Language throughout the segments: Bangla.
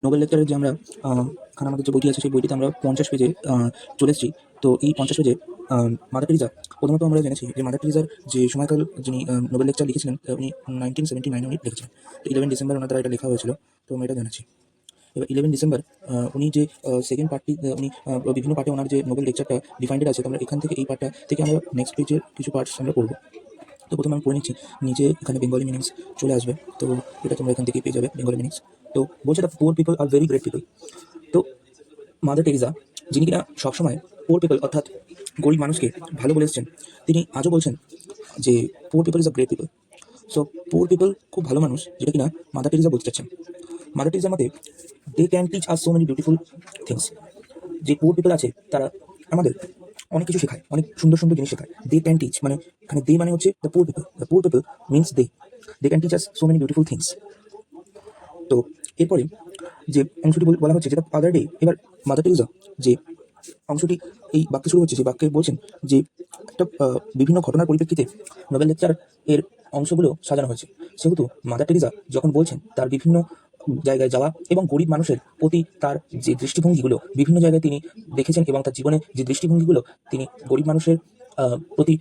নোবেল লেকচারের যে আমরা এখানে আমাদের যে বইটি আছে সেই বইটিতে আমরা 50 পেজে চলে এসেছি। তো এই 50 পেজে মাদার টেরিজা, প্রথমত আমরা জেনেছি যে মাদার টেরিজার যে সময়কাল যিনি নোবেল লেকচার লিখেছিলেন উনি 1979 উনি লিখেছিলেন। তো 11 ডিসেম্বর ওনার দ্বারা এটা লেখা হয়েছিল। তো আমরা এটা জেনেছি। এবার 11 ডিসেম্বর উনি যে সেকেন্ড পার্টটি উনি বিভিন্ন পার্টে ওনার যে নোবেল লেকচারটা ডিফাইন্ডেড আছে। তো আমরা এখান থেকে এই পার্টটা থেকে আমরা নেক্সট পেজের কিছু পার্টস আমরা পড়বো। তো প্রথমে আমি পড়ে নিচ্ছি, নিচে এখানে বেঙ্গলি মিনিংস চলে আসবে। তো এটা তোমরা এখান থেকে পেয়ে যাবে বেঙ্গলি মিনিংস। তো বলছে the poor people are very great people. তো মাদার টেরিজা, যিনি কিনা সবসময় পুয়ার পিপল অর্থাৎ গরিব মানুষকে ভালো বলে এসেছেন, তিনি আজও বলছেন যে poor people is a great people. So poor people খুব ভালো মানুষ, যেটা কিনা মাদার টেরিজা বলতে চাচ্ছেন। মাদার টেরিজার মতে they can teach us so many beautiful things. যে পুয়ার পিপল আছে তারা আমাদের অনেক কিছু শেখায়, অনেক সুন্দর সুন্দর জিনিস শেখায়। দে ক্যান টিচ মানে এখানে দে মানে হচ্ছে the poor people means they can teach us so many beautiful things. তো এরপরে যে অংশটি বলা হচ্ছে যেটা আদার ডে, এবার মাদার টেরিজা যে অংশটি এই বাক্যে শুরু হচ্ছে, সেই বাক্যে বলছেন যে একটা বিভিন্ন ঘটনার পরিপ্রেক্ষিতে নোবেল লেকচার এর অংশগুলো সাজানো হয়েছে। সেহেতু মাদার টেরিজা যখন বলছেন তার বিভিন্ন জায়গায় যাওয়া এবং গরিব মানুষের প্রতি তার যে দৃষ্টিভঙ্গিগুলো বিভিন্ন জায়গায় তিনি দেখেছেন এবং তার জীবনে যে দৃষ্টিভঙ্গিগুলো তিনি গরিব মানুষের প্রতি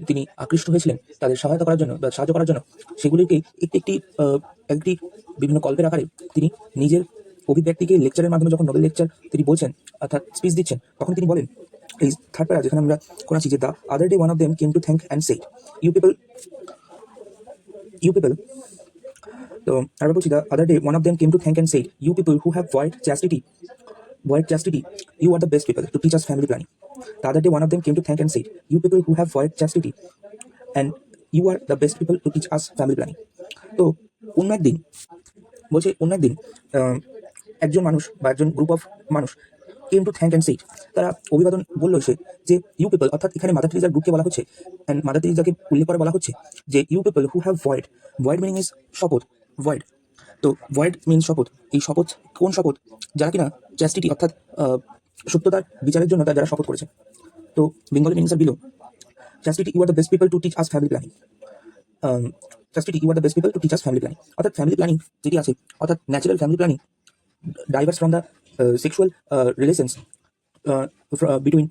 তিনি আকৃষ্ট হয়েছিলেন তাদের সহায়তা করার জন্য বা সাহায্য করার জন্য, সেগুলিকে একটি একটি একটি বিভিন্ন গল্পের আকারে তিনি নিজের অভিব্যক্তিকে লেকচারের মাধ্যমে যখন নোবেল লেকচার তিনি বলছেন অর্থাৎ স্পিচ দিচ্ছেন, তখন তিনি বলেন এই থার্ড প্যারা যেখানে আমরা কোন আছি যে the other day one of them came to thank and said you people. তো আবার বলছি, the other day one of them came to thank and said you people who have void chastity, you are the best people to teach us family planning. The other day, one of them came to thank and said, "You people who have void chastity, and you are the best people to teach us family planning." তো অন্য একদিন বলছে, অন্য একদিন একজন মানুষ বা একজন গ্রুপ অফ মানুষ কেম টু থ্যাঙ্ক অ্যান্ড সেইড, তারা অভিবাদন বললো সে যে ইউ পিপল, অর্থাৎ এখানে মাদার টেরিজার গ্রুপকে বলা হচ্ছে অ্যান্ড মাদার টেরিজাকে উল্লেখ করে বলা হচ্ছে যে you people who have void meaning is শপথ, ভয়েড। তো ভয়েড মিন শপথ, এই শপথ কোন শপথ? যারা কিনা চ্যাস্টিটি অর্থাৎ সত্যতার বিচারের জন্য তারা যারা শপথ করেছে। তো Bengali meanings are below chastity, you are the best people to teach us family planning. Chastity, you are the best people to teach us family planning, অর্থাৎ ফ্যামিলি প্ল্যানিং যেটি আছে, অর্থাৎ natural family planning diverse from the sexual relations between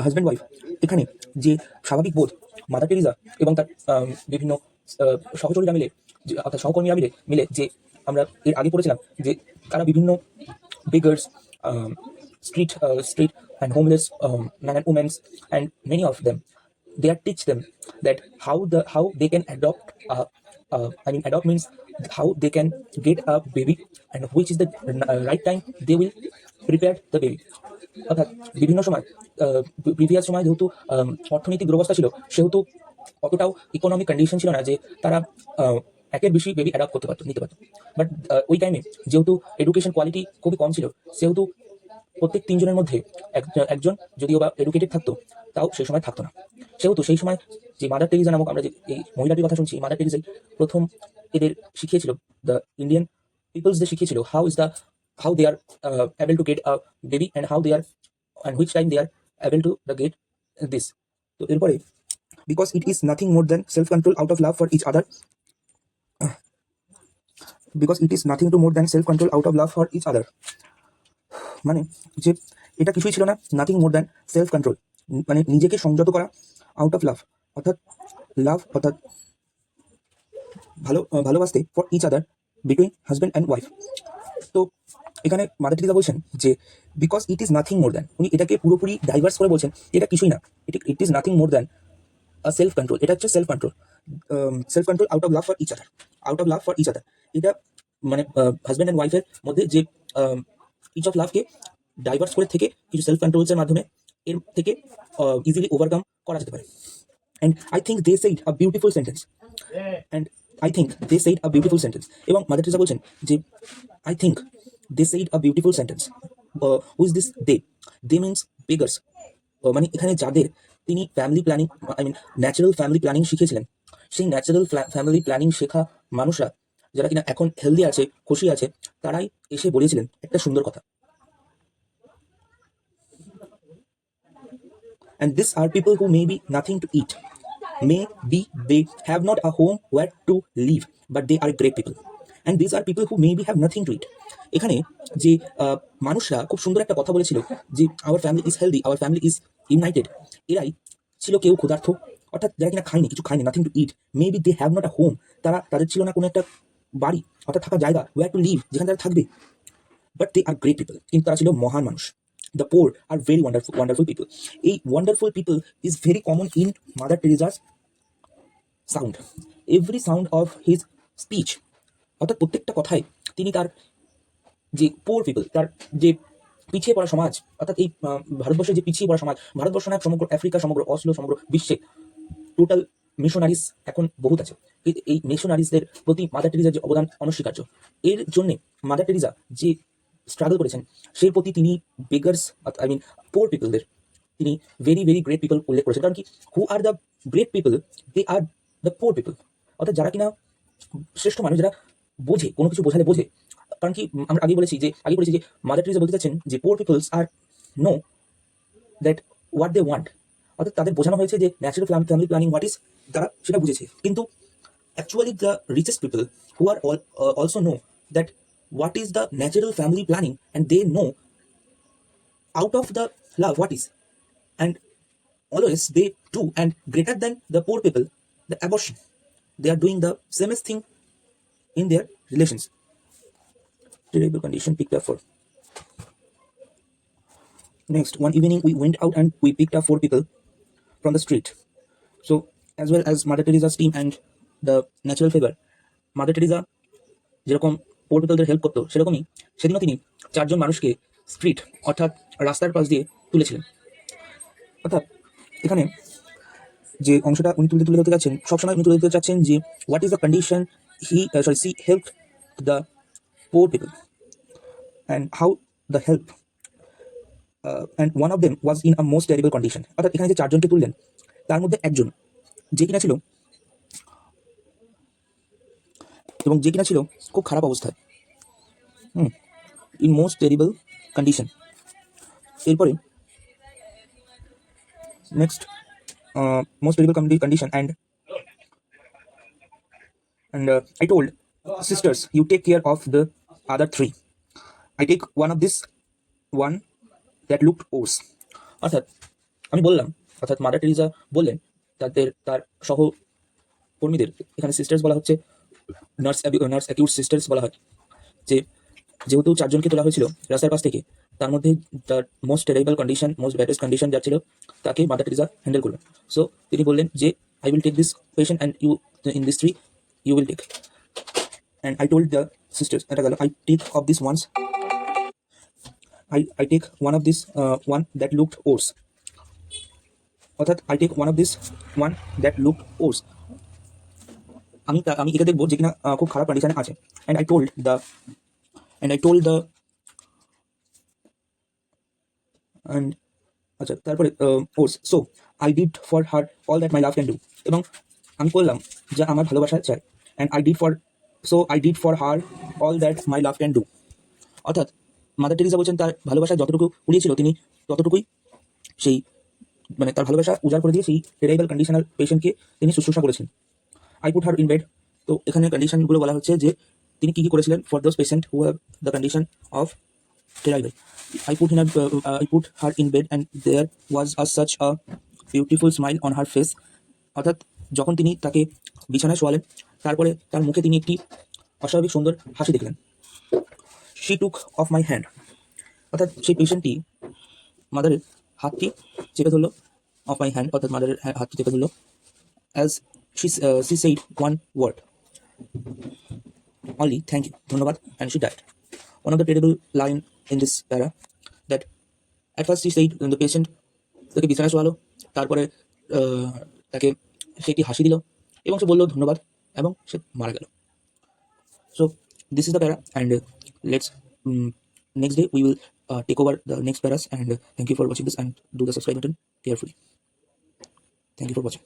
husband wife. এখানে যে স্বাভাবিক বোধ মাদার টেরিজা এবং তার বিভিন্ন সহচরীরা মিলে অর্থাৎ সহকর্মীরা মিলে যে আমরা এর আগে পড়েছিলাম যে তারা বিভিন্ন beggars, street and homeless men and women, and many of them, they are teach them that how they can adopt adopt means how they can get a baby and which is the right time they will prepare the baby. অর্থাৎ বিভিন্ন সময় প্রিভিয়াস সময় যেহেতু অর্থনৈতিক দুরবস্থা ছিল, সেহেতু অতটাও ইকোনমিক কন্ডিশন ছিল না যে তারা একের বেশি বেবি অ্যাডপ্ট করতে পারতো, নিতে পারতো। বাট ওই টাইমে যেহেতু এডুকেশন কোয়ালিটি খুবই কম ছিল, সেহেতু প্রত্যেক 3 জনের মধ্যে একজন যদিও বা এডুকেটেড থাকতো, তাও সেই সময় থাকতো না। সেহেতু সেই সময় যে মাদার টেরিজা নামক আমরা যে এই মহিলাটির কথা শুনছি, মাদার টেরিজাই প্রথম এদের শিখিয়েছিল, দ্য ইন্ডিয়ান পিপলসদের শিখিয়েছিল how they are able to get a baby and how they are and which time they are able to get this. তো এরপরে because it is nothing more than self control out of love for each other, because it is nothing to more than self control out of love for each other, মানে যে এটা কিছুই ছিল না, nothing more than self control, মানে নিজেকে সংযত করা, আউট অফ লাভ অর্থাৎ ভালোবাসতে, for each other between husband and wife. তো এখানে মাদার টেরিজা বলছেন যে because it is nothing more than, উনি এটাকে পুরোপুরি ডাইভার্স করে বলছেন এটা কিছুই না, it is nothing more than self control, এটা হচ্ছে self control out of love for each other. এটা মানে হাজব্যান্ড অ্যান্ড ওয়াইফের মধ্যে যে ইচ অফ লাভকে ডাইভার্স করে থেকে কিছু সেলফ কন্ট্রোলসের মাধ্যমে এর থেকে ইজিলি ওভারকাম করা যেতে পারে। And I think they said a beautiful sentence, এবং মাদার টেরিজা বলছেন যে I think they said a beautiful sentence. Who is this they means beggars, মানে এখানে যাদের তিনি family planning natural family planning শিখিয়েছিলেন, সেই ন্যাচারাল ফ্যামিলি প্ল্যানিং শেখা মানুষরা যারা কিনা এখন হেলদি আছে, খুশি আছে, তারাই এসে বলেছিলেন একটা সুন্দর কথা। And these are people who may be nothing to eat, maybe they have not a home where to live, but they are great people. And this are people who maybe have nothing to eat. এখানে যে মানুষরা খুব সুন্দর একটা কথা বলেছিল যে our family is healthy, our family is united, এরাই ছিল কেউ ক্ষুধার্থ, অর্থাৎ যারা কিনা খায়নি, কিছু খায়নি, nothing to eat, maybe they have not a home, তাদের ছিল না কোনো একটা বাড়ি, অর্থাৎ থাকার জায়গা, ওয়্যার টু লিভ, যেখানে তারা থাকবে, but they are great people, কিন্তু তারা ছিল মহান মানুষ। The poor are very wonderful people. এই wonderful people is very common in Mother Teresa's sound, every sound of his speech, অর্থাৎ প্রত্যেকটা কথায় তিনি তার যে পোর পিপল, তার যে পিছিয়ে পড়া সমাজ, অর্থাৎ এই ভারতবর্ষের যে পিছিয়ে পড়া সমাজ, ভারতবর্ষ না, সমগ্র আফ্রিকা, সমগ্র অসলো, সমগ্র বিশ্বে টোটাল মিশনারিজ এখন বহুত আছে। এই মিশনারিজদের প্রতি মাদার টেরিজার যে অবদান অনস্বীকার্য। এর জন্য মাদার টেরিজা যে স্ট্রাগল করেছেন, সেই প্রতি তিনি বেগার্স, আই মিন পোর পিপলদের তিনি ভেরি ভেরি গ্রেট পিপল উল্লেখ করেছেন। কারণ কি, who are the great people, they are the poor people, অর্থাৎ যারা কিনা শ্রেষ্ঠ মানুষ, যারা বোঝে, কোনো কিছু বোঝালে বোঝে। কারণ কি, আমরা আগে বলেছি যে মাদার টেরিজা বলতে চাচ্ছেন যে poor peoples are know that what they want, অর্থাৎ তাদের বোঝানো হয়েছে যে natural family planning what is, তারা সেটা বুঝেছে, কিন্তু actually the richest people who are also know that what is the natural family planning, and they know out of the love what is, and always they do, and greater than the poor people, the abortion, they are doing the samest thing in their relations. Terrible condition picked up for. Next, one evening we went out and we picked up 4 people from the street. So as well as Mother Teresa's team and the natural favor, Mother Teresa যেরকম পোর পিপলদের হেল্প করতো, সেরকমই সেদিনও তিনি 4 জন মানুষকে স্ট্রিট, অর্থাৎ রাস্তার পাশ দিয়ে তুলেছিলেন। অর্থাৎ এখানে যে অংশটা উনি তুলে ধরতে চাচ্ছেন, সবসময় উনি তুলে ধরতে চাচ্ছেন যে what is the condition see help the poor people and how the help, and one of them was in a most terrible condition. অর্থাৎ এখানে যে 4 জনকে তুললেন, তার মধ্যে একজন যে কিনা ছিল খুব খারাপ অবস্থায়, ইন মোস্ট টেরিবল কন্ডিশন। এরপরে next, most terrible condition, and I told sisters, you take care of the other 3, I take one of this one that looked worse. অর্থাৎ আমি বললাম, অর্থাৎ মাদার টেরিজা বললেন তার সহকর্মীদের, এখানে সিস্টার্স বলা হচ্ছে, নার্স অ্যাকিউট সিস্টার্স বলা হয়, যে যেহেতু 4 জনকে তোলা হয়েছিল রাস্তার পাশ থেকে, তার মধ্যে the most terrible condition, most baddest condition যার ছিল, তাকে মাদার টেরিজা হ্যান্ডেল করলেন। সো তিনি বললেন যে I will take this patient and you in this 3 you will take, and I told the sisters, এটা গেল, I take of this ones, I take one of this one that looked worse, অর্থাৎ I take one of this one that looked worse, আমি এটা দেখবো যে কিনা খুব খারাপ কন্ডিশনে আছে, and I told the and আচ্ছা, তারপরে worse, so I did for her all that my love can do, এবং আমি করলাম যা আমার ভালোবাসা চাই, and I did for her all that my love can do, অর্থাৎ মাদার টেরিজা বলছেন তার ভালোবাসা যতটুকু উড়িয়েছিল, তিনি ততটুকুই সেই তার ভালোবাসা উজাড় করে দিয়ে সেই টেরিবল কন্ডিশনাল পেশেন্টকে তিনি শুশ্রূষা করেছেন। I put her in bed, তো এখানে কন্ডিশনগুলো বলা হচ্ছে যে তিনি কি করেছিলেন, for those patient who have the condition of terrible, I put her in bed and there was such a beautiful smile on her face, অর্থাৎ যখন তিনি তাকে বিছানায় শোয়ালেন, তারপরে তার মুখে তিনি একটি অস্বাভাবিক সুন্দর হাসি দেখলেন। she took off my hand, অর্থাৎ সেই পেশেন্টটি মাদারের হাতটি চেপে ধরলো, অফ মাই হ্যান্ড, অর্থাৎ মাদারের হাতটি চেপে ধরলো, as she said one word only, thank you, ধন্যবাদ, and she died. One of the terrible line in this para, that at first she said, the patient তাকে বিছানায় শোয়ালো, তারপরে তাকে সে একটি হাসি দিল এবং সে বললো ধন্যবাদ, এবং সে মারা গেল। So this is the para, and let's next day we will take over the next paras, and thank you for watching this, and do the subscribe button carefully. Thank you for watching.